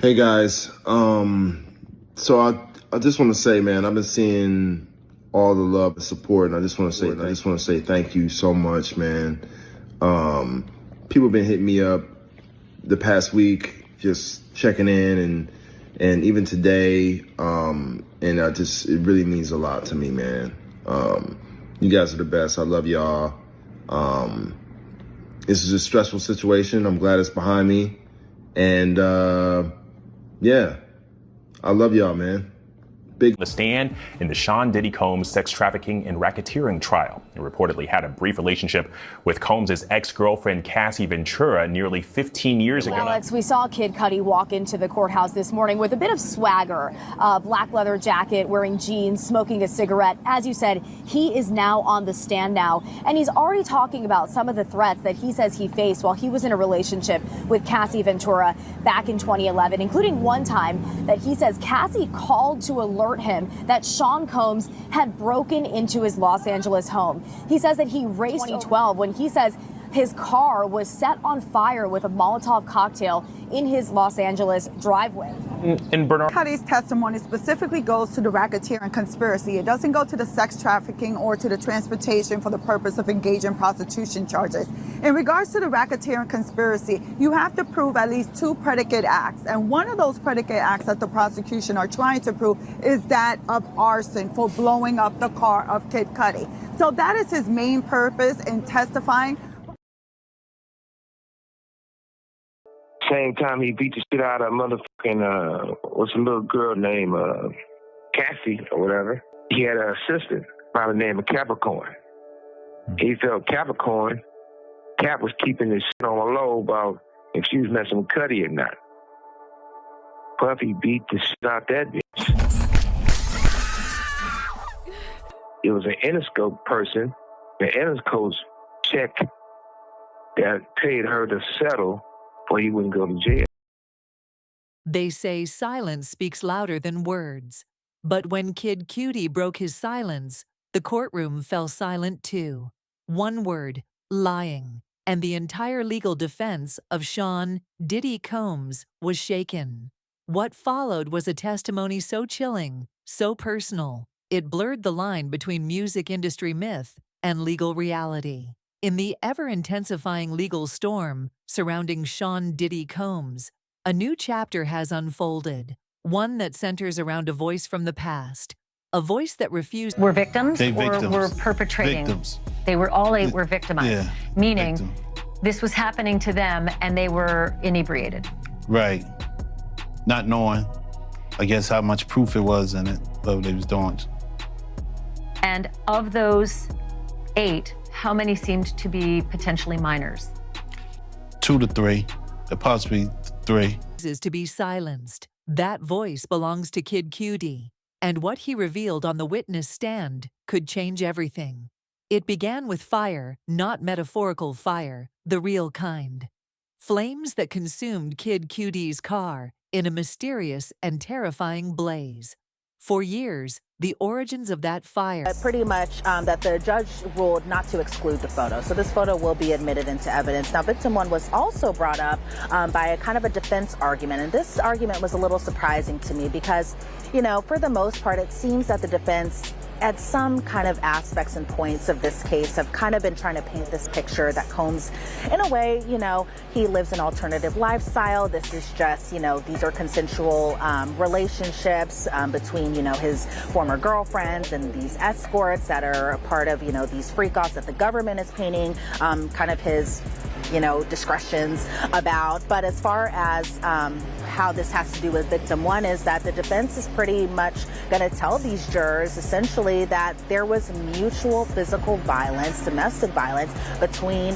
Hey guys, so I just want to say, man, I've been seeing all the love and support, and I just want to say thank you so much, man. People have been hitting me up the past week, just checking in, and even today, and it really means a lot to me, man. You guys are the best. I love y'all. This is a stressful situation. I'm glad it's behind me, and yeah, I love y'all, man. The stand in the Sean Diddy Combs sex trafficking and racketeering trial. He reportedly had a brief relationship with Combs' ex-girlfriend Cassie Ventura nearly 15 years ago. Alex, we saw Kid Cudi walk into the courthouse this morning with a bit of swagger, a black leather jacket, wearing jeans, smoking a cigarette. As you said, he is now on the stand now, and he's already talking about some of the threats that he says he faced while he was in a relationship with Cassie Ventura back in 2011, including one time that he says Cassie called to alert him that Sean Combs had broken into his Los Angeles home. He says that he raced 2012 when he says his car was set on fire with a Molotov cocktail in his Los Angeles driveway. In Bernard Cudi's testimony specifically goes to the racketeering conspiracy. It doesn't go to the sex trafficking or to the transportation for the purpose of engaging prostitution charges. In regards to the racketeering conspiracy, you have to prove at least two predicate acts. And one of those predicate acts that the prosecution are trying to prove is that of arson for blowing up the car of Kid Cudi. So that is his main purpose in testifying. Same time he beat the shit out of motherfucking, what's a little girl named Cassie or whatever. He had an assistant by the name of Capricorn. He felt Capricorn, Cap was keeping his shit on the low about if she was messing with Cudi or not. Puffy beat the shit out that bitch. It was an Interscope person, the Interscope check that paid her to settle or he wouldn't go to jail. They say silence speaks louder than words. But when Kid Cudi broke his silence, the courtroom fell silent too. One word, lying. And the entire legal defense of Sean Diddy Combs was shaken. What followed was a testimony so chilling, so personal, it blurred the line between music industry myth and legal reality. In the ever-intensifying legal storm surrounding Sean Diddy Combs, a new chapter has unfolded, one that centers around a voice from the past, a voice that refused— Were victims or victims. were perpetrating? Victims. They were all eight were victimized, Yeah, meaning victim. this was happening to them and they were inebriated. Right. Not knowing, I guess, how much proof it was in it, what they was doing. And of those eight, how many seemed to be potentially minors? 2 to 3, possibly 3. is to be silenced. That voice belongs to Kid Cudi, and what he revealed on the witness stand could change everything. It began with fire, not metaphorical fire, the real kind. Flames that consumed Kid Cudi's car in a mysterious and terrifying blaze. For years, the origins of that fire— Pretty much that the judge ruled not to exclude the photo. So this photo will be admitted into evidence. Now, victim one was also brought up by a kind of a defense argument. And this argument was a little surprising to me because, you know, for the most part, it seems that the defense at some kind of aspects and points of this case have kind of been trying to paint this picture that Combs, in a way, you know, he lives an alternative lifestyle. This is just, you know, these are consensual relationships between, you know, his former girlfriends and these escorts that are a part of, you know, these freak-offs that the government is painting kind of his, you know, discretions about. But as far as how this has to do with victim one is that the defense is pretty much going to tell these jurors essentially that there was mutual physical violence, domestic violence between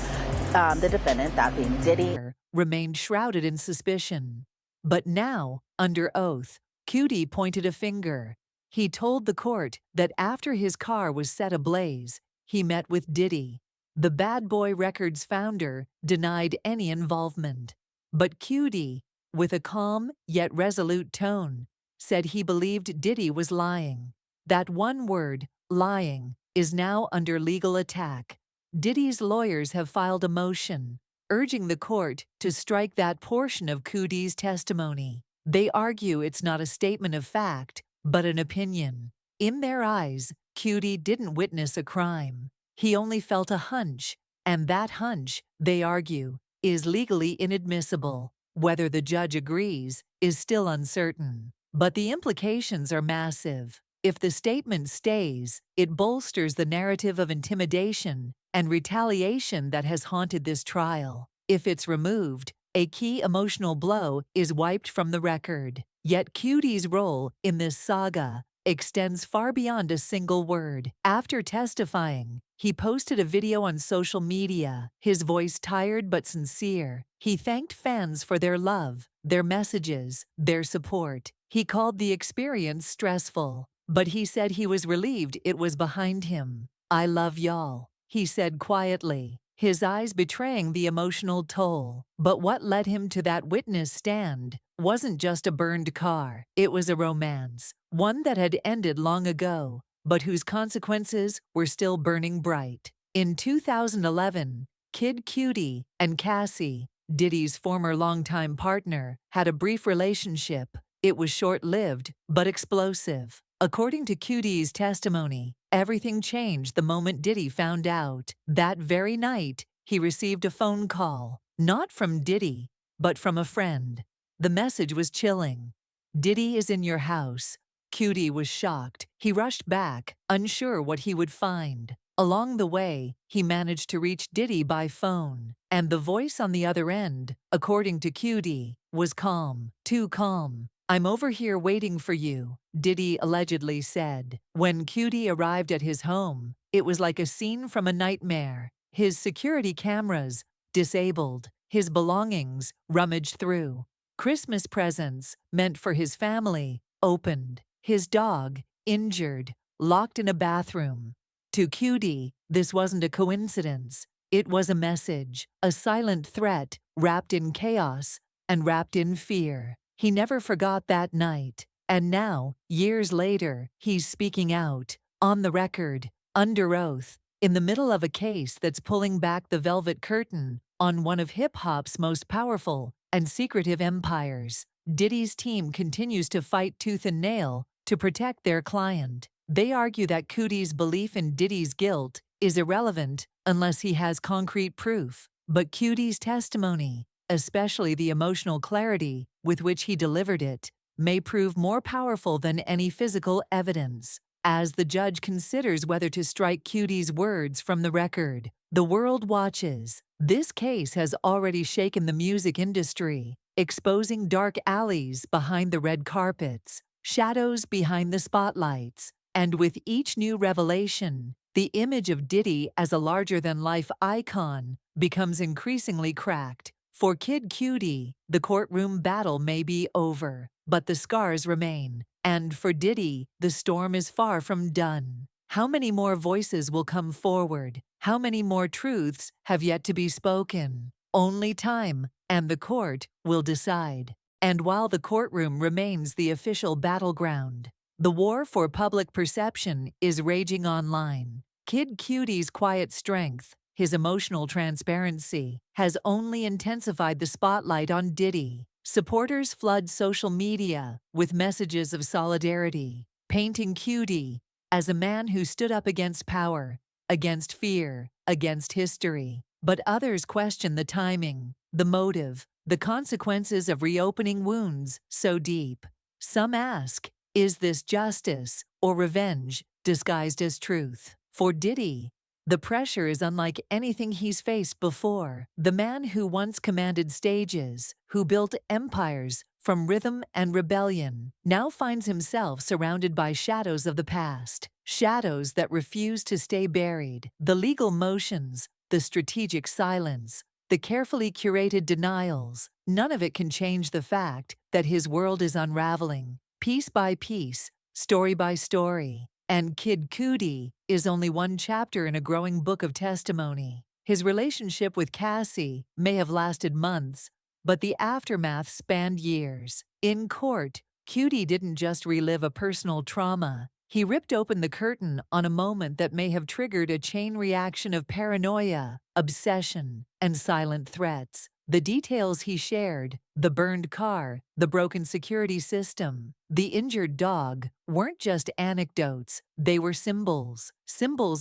the defendant, that being Diddy, remained shrouded in suspicion. But now, under oath, Cudi pointed a finger. He told the court that after his car was set ablaze, he met with Diddy. The Bad Boy Records founder denied any involvement. But Cudi, with a calm yet resolute tone, said he believed Diddy was lying. That one word, lying, is now under legal attack. Diddy's lawyers have filed a motion urging the court to strike that portion of Cudi's testimony. They argue it's not a statement of fact, but an opinion. In their eyes, Cudi didn't witness a crime. He only felt a hunch, and that hunch, they argue, is legally inadmissible. Whether the judge agrees is still uncertain. But the implications are massive. If the statement stays, it bolsters the narrative of intimidation and retaliation that has haunted this trial. If it's removed, a key emotional blow is wiped from the record. Yet Cudi's role in this saga extends far beyond a single word. After testifying, he posted a video on social media, his voice tired but sincere. He thanked fans for their love, their messages, their support. He called the experience stressful, but he said he was relieved it was behind him. "I love y'all," he said quietly, his eyes betraying the emotional toll. But what led him to that witness stand wasn't just a burned car. It was a romance, one that had ended long ago, but whose consequences were still burning bright. In 2011, Kid Cudi and Cassie, Diddy's former longtime partner, had a brief relationship. It was short-lived, but explosive. According to Cudi's testimony, everything changed the moment Diddy found out. That very night, he received a phone call, not from Diddy, but from a friend. The message was chilling. "Diddy is in your house." Cudi was shocked. He rushed back, unsure what he would find. Along the way, he managed to reach Diddy by phone, and the voice on the other end, according to Cudi, was calm, too calm. "I'm over here waiting for you," Diddy allegedly said. When Cudi arrived at his home, it was like a scene from a nightmare. His security cameras disabled, his belongings rummaged through. Christmas presents, meant for his family, opened. His dog, injured, locked in a bathroom. To Cudi, this wasn't a coincidence. It was a message, a silent threat wrapped in chaos and wrapped in fear. He never forgot that night. And now, years later, he's speaking out, on the record, under oath, in the middle of a case that's pulling back the velvet curtain on one of hip-hop's most powerful and secretive empires. Diddy's team continues to fight tooth and nail to protect their client. They argue that Cudi's belief in Diddy's guilt is irrelevant unless he has concrete proof. But Cudi's testimony, especially the emotional clarity with which he delivered it, may prove more powerful than any physical evidence. As the judge considers whether to strike Cudi's words from the record, the world watches. This case has already shaken the music industry, exposing dark alleys behind the red carpets, shadows behind the spotlights, and with each new revelation, the image of Diddy as a larger-than-life icon becomes increasingly cracked. For Kid Cudi, the courtroom battle may be over, but the scars remain. And for Diddy, the storm is far from done. How many more voices will come forward? How many more truths have yet to be spoken? Only time and the court will decide. And while the courtroom remains the official battleground, the war for public perception is raging online. Kid Cudi's quiet strength, his emotional transparency, has only intensified the spotlight on Diddy. Supporters flood social media with messages of solidarity, painting Cudi as a man who stood up against power, against fear, against history. But others question the timing, the motive, the consequences of reopening wounds so deep. Some ask, is this justice or revenge disguised as truth? For Diddy, the pressure is unlike anything he's faced before. The man who once commanded stages, who built empires from rhythm and rebellion, now finds himself surrounded by shadows of the past, shadows that refuse to stay buried. The legal motions, the strategic silence, the carefully curated denials, none of it can change the fact that his world is unraveling, piece by piece, story by story. And Kid Cudi is only one chapter in a growing book of testimony. His relationship with Cassie may have lasted months, but the aftermath spanned years. In court, Cudi didn't just relive a personal trauma. He ripped open the curtain on a moment that may have triggered a chain reaction of paranoia, obsession, and silent threats. The details he shared, the burned car, the broken security system, the injured dog, weren't just anecdotes. They were symbols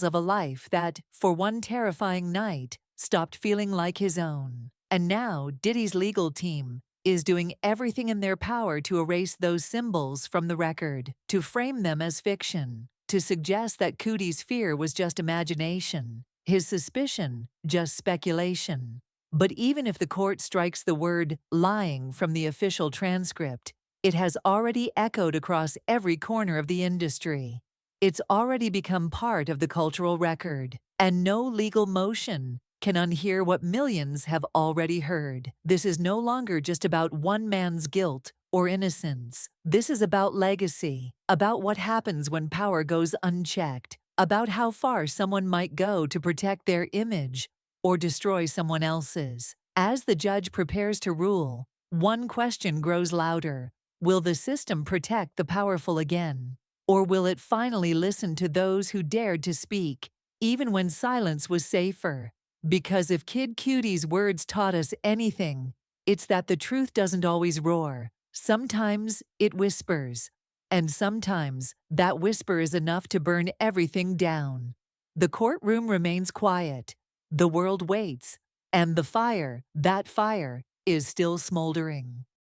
of a life that, for one terrifying night, stopped feeling like his own. And now, Diddy's legal team is doing everything in their power to erase those symbols from the record, to frame them as fiction, to suggest that Cudi's fear was just imagination, his suspicion just speculation. But even if the court strikes the word lying from the official transcript, it has already echoed across every corner of the industry. It's already become part of the cultural record, and no legal motion can unhear what millions have already heard. This is no longer just about one man's guilt or innocence. This is about legacy, about what happens when power goes unchecked, about how far someone might go to protect their image or destroy someone else's. As the judge prepares to rule, one question grows louder. Will the system protect the powerful again? Or will it finally listen to those who dared to speak, even when silence was safer? Because if Kid Cudi's words taught us anything, it's that the truth doesn't always roar. Sometimes it whispers, and sometimes that whisper is enough to burn everything down. The courtroom remains quiet. The world waits, and the fire, that fire, is still smoldering.